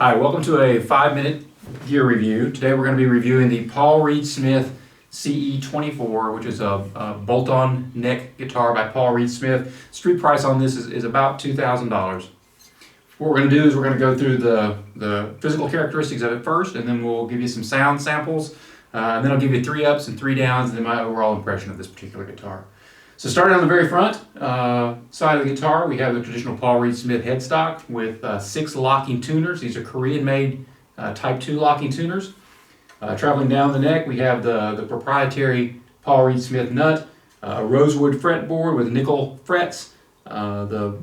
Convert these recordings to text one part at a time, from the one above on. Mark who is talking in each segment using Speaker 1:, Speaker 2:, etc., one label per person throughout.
Speaker 1: Hi, welcome to a 5-minute gear review. Today we're going to be reviewing the Paul Reed Smith CE24, which is a bolt-on neck guitar by Paul Reed Smith. Street price on this is about $2,000. What we're going to do is we're going to go through the physical characteristics of it first, and then we'll give you some sound samples, and then I'll give you 3 ups and 3 downs, and then my overall impression of this particular guitar. So starting on the very front side of the guitar, we have the traditional Paul Reed Smith headstock with 6 locking tuners. These are Korean-made Type 2 locking tuners. Traveling down the neck, we have the proprietary Paul Reed Smith nut, a rosewood fretboard with nickel frets, the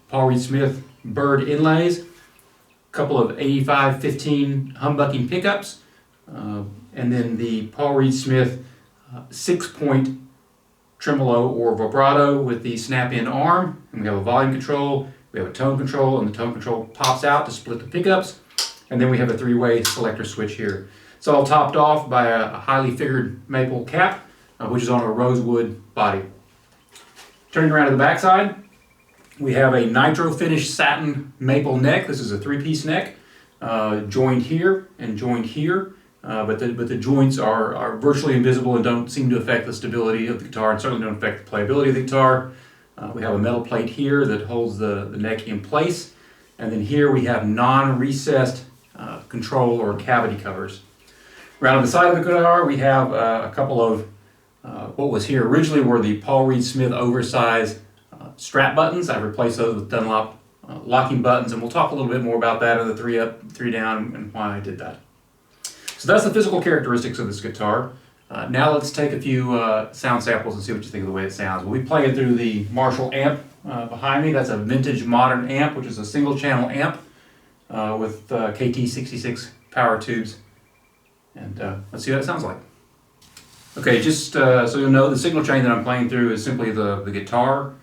Speaker 1: Paul Reed Smith bird inlays, a couple of 85-15 humbucking pickups, and then the Paul Reed Smith 6-point tremolo or vibrato with the snap-in arm. And we have a volume control, we have a tone control, and the tone control pops out to split the pickups. And then we have a 3-way selector switch here. It's all topped off by a highly figured maple cap, which is on a rosewood body. Turning around to the backside, we have a nitro finished satin maple neck. This is a 3-piece neck, joined here and joined here. But the joints are virtually invisible and don't seem to affect the stability of the guitar, and certainly don't affect the playability of the guitar. We have a metal plate here that holds the neck in place, and then here we have non-recessed control or cavity covers. Around on the side of the guitar we have a couple of what was here originally were the Paul Reed Smith oversized strap buttons. I've replaced those with Dunlop locking buttons, and we'll talk a little bit more about that in the 3 up, 3 down, and why I did that. So that's the physical characteristics of this guitar. Now let's take a few sound samples and see what you think of the way it sounds. We'll be playing through the Marshall amp behind me. That's a vintage modern amp, which is a single channel amp with KT66 power tubes. And let's see what it sounds like. Okay, just so you'll know, the signal chain that I'm playing through is simply the guitar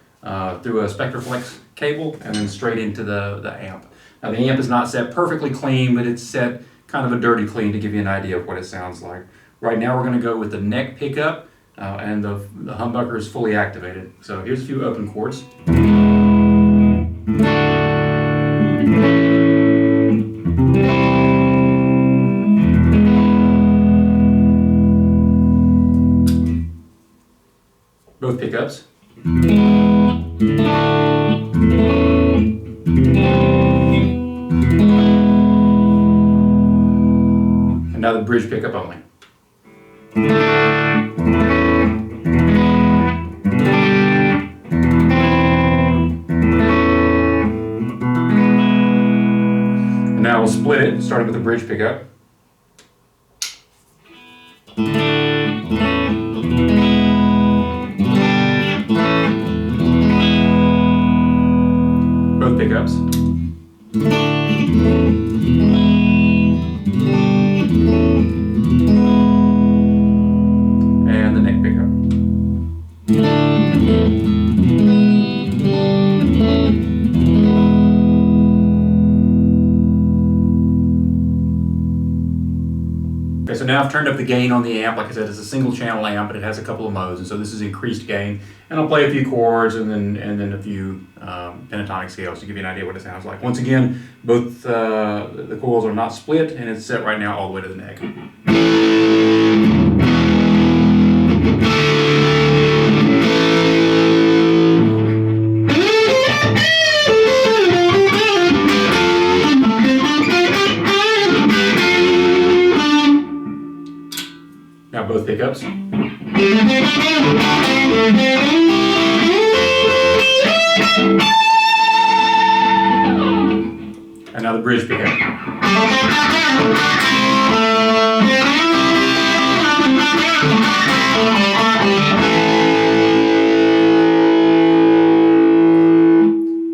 Speaker 1: through a Spectraflex cable and then straight into the amp. Now the amp is not set perfectly clean, but it's set kind of a dirty clean to give you an idea of what it sounds like. Right now we're going to go with the neck pickup, and the humbucker is fully activated. So here's a few open chords. Both pickups. And now the bridge pickup only. And now we'll split it, starting with the bridge pickup. Both pickups. And the neck pickup. Okay, so now I've turned up the gain on the amp. Like I said, it's a single channel amp, but it has a couple of modes, and so this is increased gain. And I'll play a few chords and then a few pentatonic scales to give you an idea what it sounds like. Once again, both the coils are not split, and it's set right now all the way to the neck. Now both pickups. And now the bridge pickup.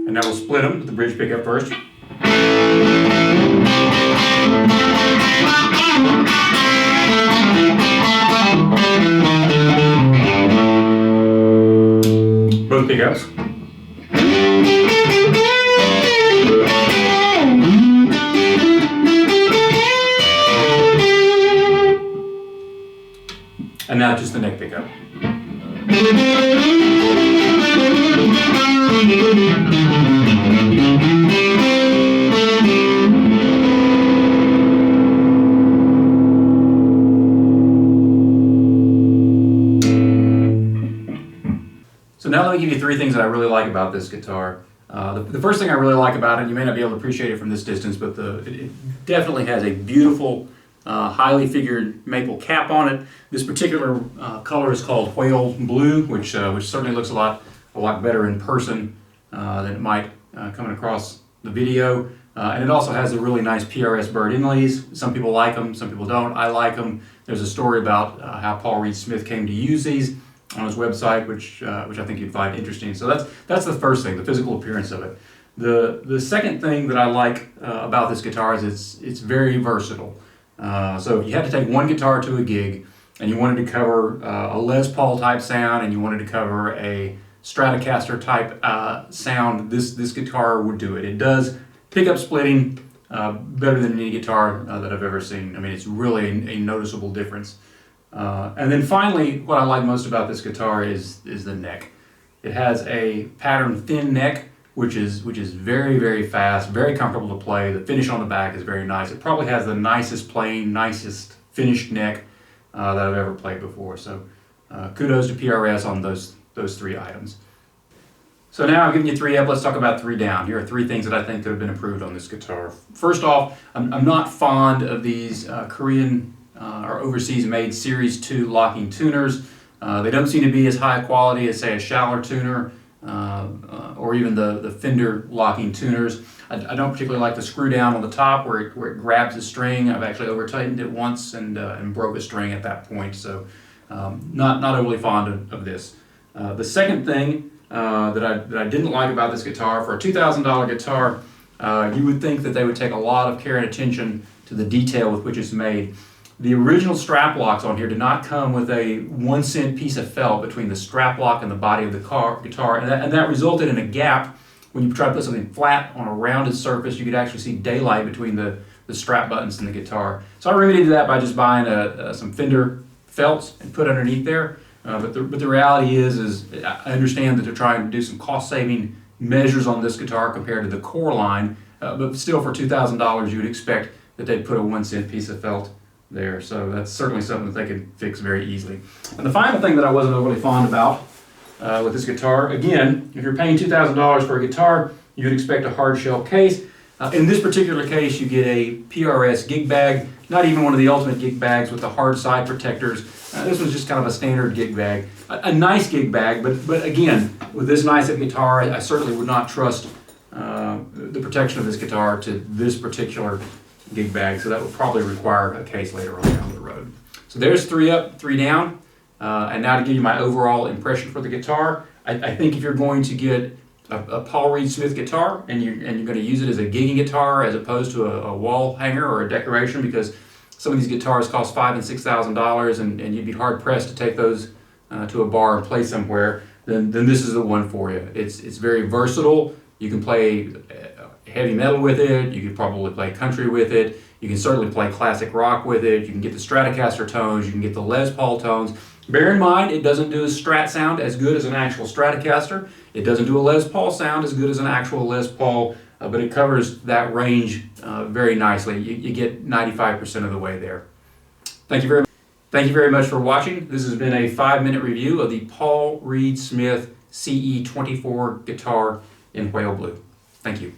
Speaker 1: And now we'll split them with the bridge pickup first. Both pickups. And now just the neck pickup. let me give you three things that I really like about this guitar. The first thing I really like about it, you may not be able to appreciate it from this distance, but it definitely has a beautiful, highly figured maple cap on it. This particular color is called whale blue, which certainly looks a lot better in person than it might coming across the video. And it also has a really nice PRS bird inlays. Some people like them, some people don't. I like them. There's a story about how Paul Reed Smith came to use these on his website, which I think you'd find interesting. So that's the first thing, the physical appearance of it. The second thing that I like about this guitar is it's very versatile. So if you had to take one guitar to a gig and you wanted to cover a Les Paul type sound and you wanted to cover a Stratocaster type sound, this guitar would do it. It does pickup splitting better than any guitar that I've ever seen. I mean, it's really a noticeable difference. And then finally, what I like most about this guitar is the neck. It has a patterned thin neck, which is very, very fast, very comfortable to play. The finish on the back is very nice. It probably has the nicest playing, nicest finished neck that I've ever played before. So kudos to PRS on those three items. So now I've given you three up, let's talk about three down. Here are three things that I think could have been improved on this guitar. First off, I'm not fond of these Korean or overseas made Series 2 locking tuners. They don't seem to be as high quality as, say, a Schaller tuner or even the Fender locking tuners. I don't particularly like the screw down on the top where it grabs the string. I've actually over tightened it once and broke a string at that point, so not overly fond of this. The second thing that I didn't like about this guitar, for a $2,000 guitar, you would think that they would take a lot of care and attention to the detail with which it's made. The original strap locks on here did not come with a 1 cent piece of felt between the strap lock and the body of the guitar, and that resulted in a gap. When you try to put something flat on a rounded surface, you could actually see daylight between the strap buttons in the guitar. So I remedied that by just buying some Fender felts and put underneath there. But the reality is I understand that they're trying to do some cost-saving measures on this guitar compared to the core line, but still for $2,000 you would expect that they'd put a 1 cent piece of felt there. So that's certainly something that they could fix very easily. And the final thing that I wasn't overly fond about with this guitar, again, if you're paying $2,000 for a guitar, you would expect a hard shell case. In this particular case, you get a PRS gig bag, not even one of the ultimate gig bags with the hard side protectors. This was just kind of a standard gig bag. A nice gig bag, but again, with this nice a guitar, I certainly would not trust the protection of this guitar to this particular gig bag, so that would probably require a case later on down the road. So there's three up, three down. And now to give you my overall impression for the guitar, I think if you're going to get a Paul Reed Smith guitar and you're going to use it as a gigging guitar as opposed to a wall hanger or a decoration, because some of these guitars cost $5,000 and $6,000 and you'd be hard pressed to take those to a bar and play somewhere, then this is the one for you. It's very versatile. You can play heavy metal with it. You could probably play country with it. You can certainly play classic rock with it. You can get the Stratocaster tones. You can get the Les Paul tones. Bear in mind, it doesn't do a Strat sound as good as an actual Stratocaster. It doesn't do a Les Paul sound as good as an actual Les Paul, but it covers that range very nicely. You get 95% of the way there. Thank you very much for watching. This has been a 5-minute review of the Paul Reed Smith CE24 guitar in whale blue. Thank you.